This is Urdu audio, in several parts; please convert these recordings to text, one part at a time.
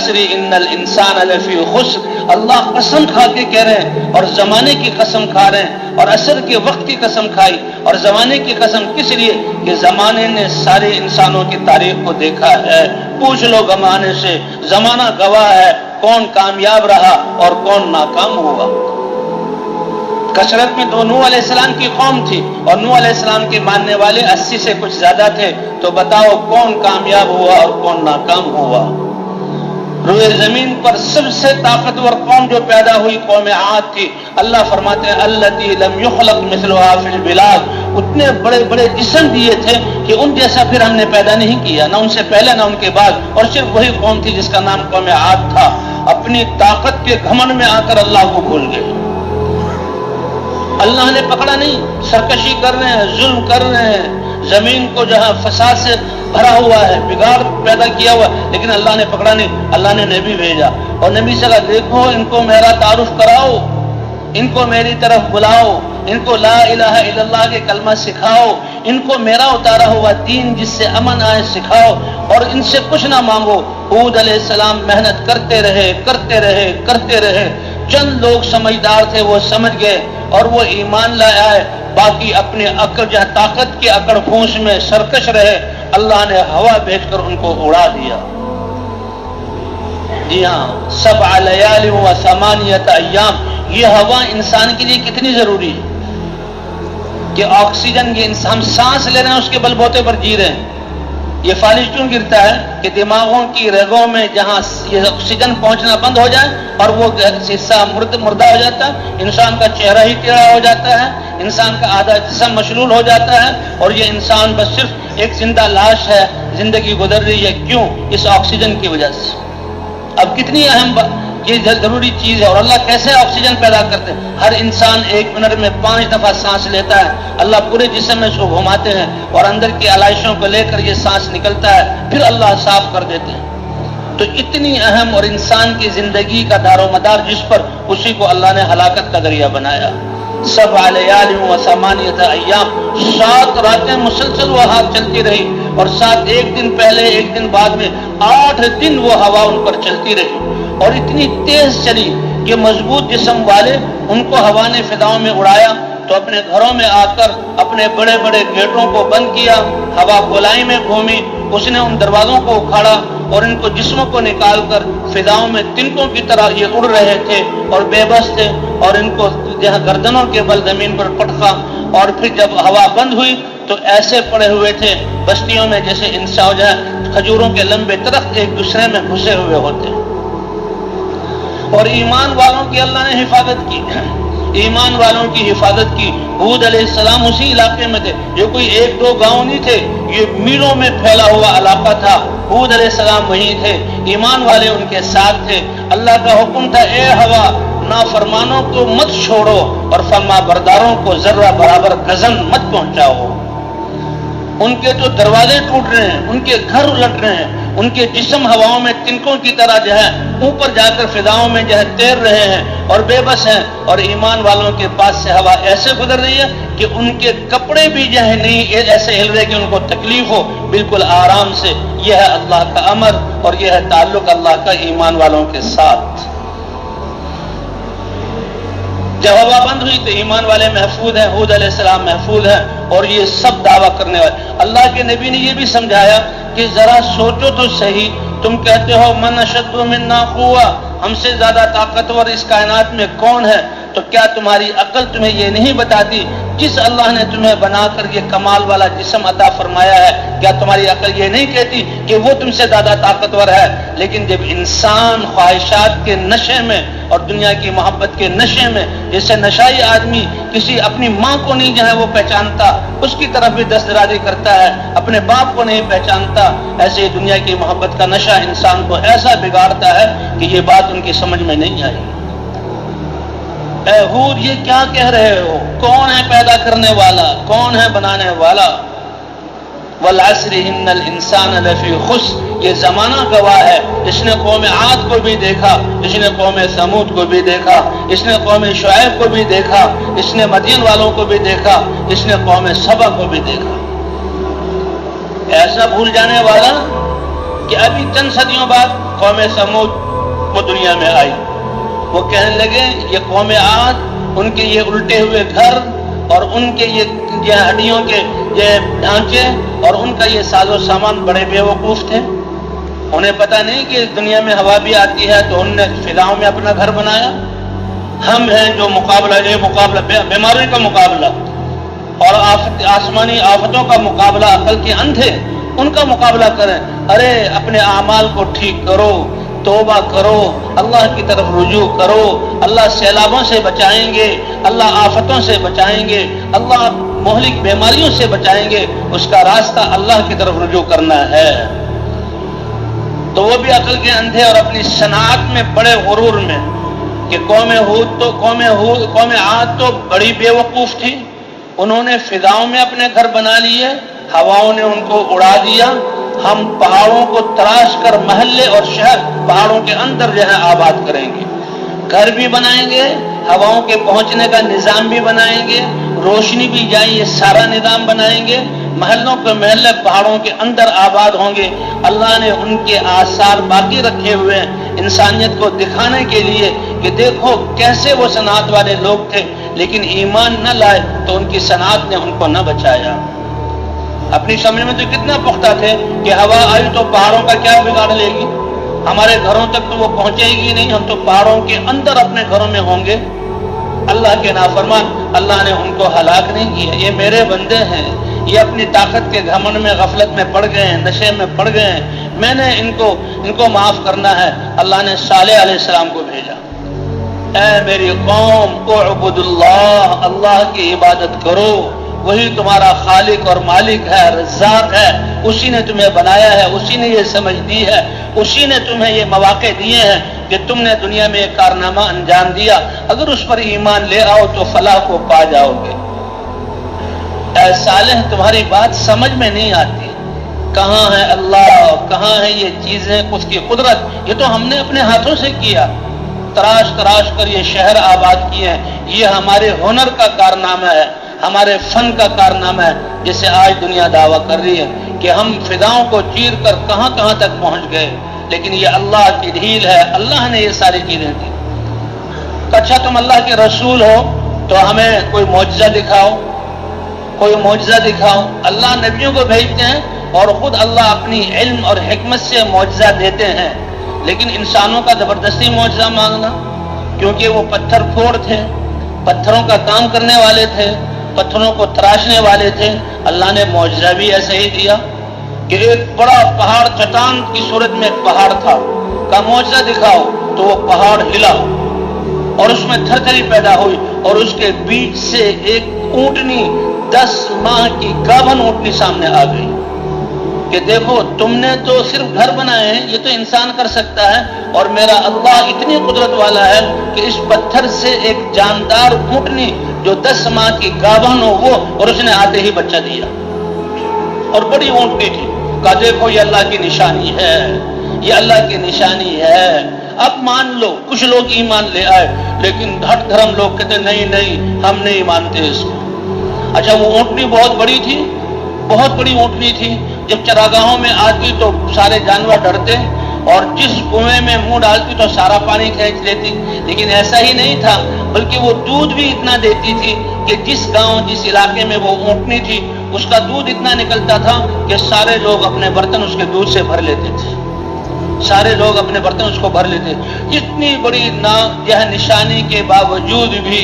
والعصر ان الانسان لفی خسر. اللہ قسم کھا کے کہہ رہے ہیں اور زمانے کی قسم کھا رہے ہیں اور عصر کے وقت کی قسم کھائی اور زمانے کی قسم کس لیے کہ زمانے نے سارے انسانوں کی تاریخ کو دیکھا ہے. پوچھ لو زمانے سے، زمانہ گواہ ہے کون کامیاب رہا اور کون ناکام ہوا. کثرت میں تو نوح علیہ السلام کی قوم تھی اور نوح علیہ السلام کے ماننے والے 80 سے کچھ زیادہ تھے. تو بتاؤ کون کامیاب ہوا اور کون ناکام ہوا. روئے زمین پر سب سے طاقتور قوم جو پیدا ہوئی قوم عاد تھی. اللہ فرماتے ہیں التی لم یخلق مثلها فی البلاد. اتنے بڑے بڑے جسم دیے تھے کہ ان جیسا پھر ہم نے پیدا نہیں کیا، نہ ان سے پہلے نہ ان کے بعد. اور صرف وہی قوم تھی جس کا نام قوم عاد تھا. اپنی طاقت کے گھمنڈ میں آ کر اللہ کو بھول گئے. اللہ نے پکڑا نہیں، سرکشی کر رہے ہیں، ظلم کر رہے ہیں، زمین کو جہاں فساد سے بھرا ہوا ہے، بگاڑ پیدا کیا ہوا، لیکن اللہ نے پکڑا نہیں. اللہ نے نبی بھیجا اور نبی سے کہا دیکھو ان کو میرا تعارف کراؤ، ان کو میری طرف بلاؤ، ان کو لا الہ الا اللہ کے کلمہ سکھاؤ، ان کو میرا اتارا ہوا دین جس سے امن آئے سکھاؤ اور ان سے کچھ نہ مانگو. ہود علیہ السلام محنت کرتے رہے. چند لوگ سمجھدار تھے وہ سمجھ گئے اور وہ ایمان لائے آئے. باقی اپنے عقل جہاں طاقت کے اکڑ پھونس میں سرکش رہے. اللہ نے ہوا بھیج کر ان کو اڑا دیا. جی ہاں، 7 لیال و 8 ایام. یہ ہوا انسان کے لیے کتنی ضروری ہے کہ آکسیجن یہ انسان سانس لے رہے ہیں اس کے بل بوتے پر جی رہے ہیں. یہ فالج کیوں گرتا ہے کہ دماغوں کی رگوں میں جہاں یہ آکسیجن پہنچنا بند ہو جائے اور وہ حصہ مردہ ہو جاتا ہے، انسان کا چہرہ ہی ٹیڑھا ہو جاتا ہے، انسان کا آدھا جسم مشلول ہو جاتا ہے اور یہ انسان بس صرف ایک زندہ لاش ہے، زندگی گزر رہی ہے. کیوں؟ اس آکسیجن کی وجہ سے. اب کتنی اہم یہ ضروری چیز ہے. اور اللہ کیسے آکسیجن پیدا کرتے ہیں؟ ہر انسان 1 منٹ میں 5 دفعہ سانس لیتا ہے. اللہ پورے جسم میں اس کو گھماتے ہیں اور اندر کی علائشوں کو لے کر یہ سانس نکلتا ہے، پھر اللہ صاف کر دیتے ہیں. تو اتنی اہم اور انسان کی زندگی کا دار و مدار جس پر، اسی کو اللہ نے ہلاکت کا ذریعہ بنایا. 7 لیال و 8 ایام. 7 راتیں مسلسل وہ ہوا چلتی رہی اور 7 ایک دن پہلے ایک دن بعد میں 8 دن وہ ہوا ان پر چلتی رہی اور اتنی تیز چلی کہ مضبوط جسم والے ان کو ہوا نے فضاؤں میں اڑایا تو اپنے گھروں میں آ کر اپنے بڑے بڑے گیٹوں کو بند کیا. ہوا گولائی میں گھومی، اس نے ان دروازوں کو اکھاڑا اور ان کو جسموں کو نکال کر فضاؤں میں تنکوں کی طرح یہ اڑ رہے تھے اور بے بس تھے اور ان کو جہاں گردنوں کے بل زمین پر پٹکا. اور پھر جب ہوا بند ہوئی تو ایسے پڑے ہوئے تھے بستیوں میں جیسے انسان ہو جائے کھجوروں کے لمبے درخت ایک دوسرے میں گھسے ہوئے ہوتے. اور ایمان والوں کی اللہ نے حفاظت کی، ایمان والوں کی حفاظت کی. ہود علیہ السلام اسی علاقے میں تھے. یہ کوئی 1-2 گاؤں نہیں تھے، یہ میلوں میں پھیلا ہوا علاقہ تھا. ہود علیہ السلام وہیں تھے، ایمان والے ان کے ساتھ تھے. اللہ کا حکم تھا اے ہوا نافرمانوں کو مت چھوڑو اور فرما برداروں کو ذرہ برابر گزن مت پہنچاؤ. ان کے جو دروازے ٹوٹ رہے ہیں، ان کے گھر الٹ رہے ہیں، ان کے جسم ہواؤں میں تنکوں کی طرح جو ہے اوپر جا کر فضاؤں میں جو ہے تیر رہے ہیں اور بے بس ہیں. اور ایمان والوں کے پاس سے ہوا ایسے گزر رہی ہے کہ ان کے کپڑے بھی جو ہے نہیں ایسے ہل رہے کہ ان کو تکلیف ہو، بالکل آرام سے. یہ ہے اللہ کا امر اور یہ ہے تعلق اللہ کا ایمان والوں کے ساتھ. جب ہوا بند ہوئی تو ایمان والے محفوظ ہیں، ہود علیہ السلام محفوظ ہیں اور یہ سب دعویٰ کرنے والے. اللہ کے نبی نے یہ بھی سمجھایا کہ ذرا سوچو تو صحیح، تم کہتے ہو من اشد منا قوہ، ہم سے زیادہ طاقتور اس کائنات میں کون ہے؟ تو کیا تمہاری عقل تمہیں یہ نہیں بتاتی جس اللہ نے تمہیں بنا کر یہ کمال والا جسم عطا فرمایا ہے، کیا تمہاری عقل یہ نہیں کہتی کہ وہ تم سے زیادہ طاقتور ہے؟ لیکن جب انسان خواہشات کے نشے میں اور دنیا کی محبت کے نشے میں، جیسے نشائی آدمی کسی اپنی ماں کو نہیں جو ہے وہ پہچانتا، اس کی طرف بھی دست درازی کرتا ہے، اپنے باپ کو نہیں پہچانتا، ایسے ہی دنیا کی محبت کا نشہ انسان کو ایسا بگاڑتا ہے کہ یہ بات ان کی سمجھ میں نہیں آئی. اے ہود یہ کیا کہہ رہے ہو؟ کون ہے پیدا کرنے والا؟ کون ہے بنانے والا؟ والعصر ان الانسان لفی خسر. یہ زمانہ گواہ ہے. اس نے قوم عاد کو بھی دیکھا، اس نے قوم ثمود کو بھی دیکھا، اس نے قوم شعیب کو بھی دیکھا، اس نے مدین والوں کو بھی دیکھا، اس نے قوم سبا کو بھی دیکھا. ایسا بھول جانے والا کہ ابھی چند صدیوں بعد قوم سمود وہ دنیا میں آئی. وہ کہنے لگے یہ قوم عاد، ان کے یہ الٹے ہوئے گھر اور ان کے یہ ہڈیوں کے یہ ڈھانچے اور ان کا یہ ساز و سامان بڑے بیوقوف تھے. انہیں پتہ نہیں کہ دنیا میں ہوا بھی آتی ہے تو انہوں نے فضاؤں میں اپنا گھر بنایا. ہم ہیں جو مقابلہ بیماری کا مقابلہ اور آسمانی آفتوں کا مقابلہ عقل کے اندھے ان کا مقابلہ کریں. ارے اپنے اعمال کو ٹھیک کرو، توبہ کرو، اللہ کی طرف رجوع کرو. اللہ سیلابوں سے بچائیں گے، اللہ آفتوں سے بچائیں گے، اللہ مہلک بیماریوں سے بچائیں گے. اس کا راستہ اللہ کی طرف رجوع کرنا ہے. تو وہ بھی عقل کے اندھے اور اپنی صنعت میں بڑے غرور میں کہ قوم عاد تو بڑی بیوقوف تھی. انہوں نے فضاؤں میں اپنے گھر بنا لیے، ہواؤں نے ان کو اڑا دیا. ہم پہاڑوں کو تراش کر محلے اور شہر پہاڑوں کے اندر جو ہے آباد کریں گے، گھر بھی بنائیں گے، ہواؤں کے پہنچنے کا نظام بھی بنائیں گے، روشنی بھی جائے یہ سارا نظام بنائیں گے. محلوں کے محلے پہاڑوں کے اندر آباد ہوں گے. اللہ نے ان کے آثار باقی رکھے ہوئے ہیں انسانیت کو دکھانے کے لیے کہ دیکھو کیسے وہ صنعت والے لوگ تھے، لیکن ایمان نہ لائے تو ان کی صنعت نے ان کو نہ بچایا. اپنی سمجھ میں تو کتنا پختہ تھے کہ ہوا آئی تو پہاڑوں کا کیا بگاڑ لے گی، ہمارے گھروں تک تو وہ پہنچے گی نہیں، ہم تو پہاڑوں کے اندر اپنے گھروں میں ہوں گے. اللہ کے نافرمان، اللہ نے ان کو ہلاک نہیں کیا. یہ میرے بندے ہیں، یہ اپنی طاقت کے گھمنڈ میں غفلت میں پڑ گئے ہیں، نشے میں پڑ گئے ہیں، میں نے ان کو معاف کرنا ہے. اللہ نے صالح علیہ السلام کو بھیجا. اے میری قوم اعبد اللہ، اللہ کی عبادت کرو، وہی تمہارا خالق اور مالک ہے، رزاق ہے. اسی نے تمہیں بنایا ہے، اسی نے یہ سمجھ دی ہے، اسی نے تمہیں یہ مواقع دیے ہیں کہ تم نے دنیا میں ایک کارنامہ انجام دیا. اگر اس پر ایمان لے آؤ تو فلاح کو پا جاؤ گے. اے صالح تمہاری بات سمجھ میں نہیں آتی، کہاں ہے اللہ، کہاں ہے یہ چیزیں، اس کی قدرت. یہ تو ہم نے اپنے ہاتھوں سے کیا، تراش تراش کر یہ شہر آباد کیے ہیں. یہ ہمارے ہنر کا کارنامہ ہے، ہمارے فن کا کارنامہ ہے، جسے آج دنیا دعویٰ کر رہی ہے کہ ہم فضاؤں کو چیر کر کہاں کہاں تک پہنچ گئے. لیکن یہ اللہ کی ڈھیل ہے، اللہ نے یہ ساری چیزیں دی. اچھا تم اللہ کے رسول ہو تو ہمیں کوئی معجزہ دکھاؤ، کوئی معجزہ دکھاؤ. اللہ نبیوں کو بھیجتے ہیں اور خود اللہ اپنی علم اور حکمت سے معجزہ دیتے ہیں. لیکن انسانوں کا زبردستی معجزہ مانگنا، کیونکہ وہ پتھر پھوڑ تھے، پتھروں کا کام کرنے والے تھے، پتھروں کو تراشنے والے تھے. اللہ نے معجزہ بھی ایسے ہی دیا کہ ایک بڑا پہاڑ چٹان کی صورت میں ایک پہاڑ تھا، کا معجزہ دکھاؤ تو وہ پہاڑ ہلا اور اس میں تھر تھری پیدا ہوئی اور اس کے بیچ سے ایک اونٹنی 10 ماہ کی گابھن اونٹنی سامنے آ گئی کہ دیکھو تم نے تو صرف گھر بنائے ہیں، یہ تو انسان کر سکتا ہے، اور میرا اللہ اتنی قدرت والا ہے کہ اس پتھر سے ایک جاندار اونٹنی جو 10 ماہ کی گابھن ہو وہ، اور اس نے آتے ہی بچہ دیا اور بڑی اونٹنی تھی. کہا دیکھو یہ اللہ کی نشانی ہے، یہ اللہ کی نشانی ہے. اب مان لو. کچھ لوگ ایمان لے آئے، لیکن ہٹ دھرم لوگ کہتے نہیں ہم نہیں مانتے اس کو. اچھا وہ اونٹنی بہت بڑی تھی، بہت بڑی اونٹنی تھی. جب چراگاہوں میں آتی تو سارے جانور ڈرتے اور جس کنویں میں منہ ڈالتی تو سارا پانی کھینچ لیتی. لیکن ایسا ہی نہیں تھا، بلکہ وہ دودھ بھی اتنا دیتی تھی کہ جس گاؤں جس علاقے میں وہ اونٹنی تھی اس کا دودھ اتنا نکلتا تھا کہ سارے لوگ اپنے برتن اس کے دودھ سے بھر لیتے تھے، سارے لوگ اپنے برتن اس کو بھر لیتے. اتنی بڑی نشانی کے باوجود بھی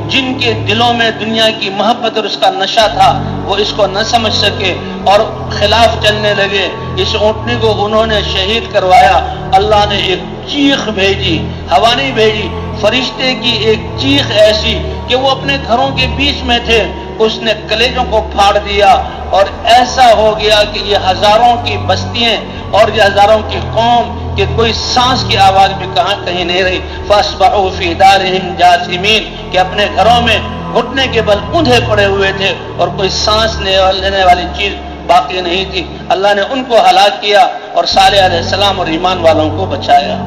جن کے دلوں میں دنیا کی محبت اور اس کا نشہ تھا وہ اس کو نہ سمجھ سکے اور خلاف چلنے لگے. اس اونٹنی کو انہوں نے شہید کروایا. اللہ نے ایک چیخ بھیجی، ہوا نہیں بھیجی، فرشتے کی ایک چیخ ایسی کہ وہ اپنے گھروں کے بیچ میں تھے، اس نے کلیجوں کو پھاڑ دیا اور ایسا ہو گیا کہ یہ ہزاروں کی بستیاں اور یہ ہزاروں کی قوم کہ کوئی سانس کی آواز بھی کہیں نہیں رہی. فاصبحوا فی دارہم جاثمین، کہ اپنے گھروں میں گھٹنے کے بل اوندھے پڑے ہوئے تھے اور کوئی سانس لینے والی چیز باقی نہیں تھی. اللہ نے ان کو ہلاک کیا اور صالح علیہ السلام اور ایمان والوں کو بچایا.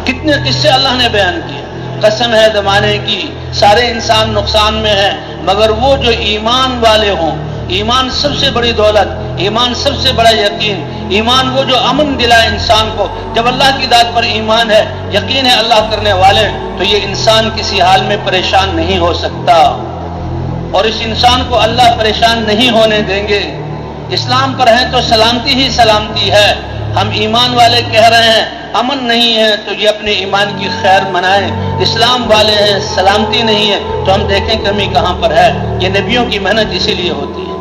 کتنے قصے اللہ نے بیان کیے. قسم ہے زمانے کی سارے انسان نقصان میں ہیں، مگر وہ جو ایمان والے ہوں. ایمان سب سے بڑی دولت. ایمان سب سے بڑا یقین، ایمان وہ جو امن دلائے انسان کو۔ جب اللہ کی ذات پر ایمان ہے، یقین ہے اللہ کرنے والے، تو یہ انسان کسی حال میں پریشان نہیں ہو سکتا، اور اس انسان کو اللہ پریشان نہیں ہونے دیں گے۔ اسلام پر ہیں تو سلامتی ہی سلامتی ہے۔ ہم ایمان والے کہہ رہے ہیں امن نہیں ہے، تو یہ اپنے ایمان کی خیر منائیں۔ اسلام والے ہیں سلامتی نہیں ہے، تو ہم دیکھیں کمی کہاں پر ہے۔ یہ نبیوں کی محنت اسی لیے ہوتی ہے۔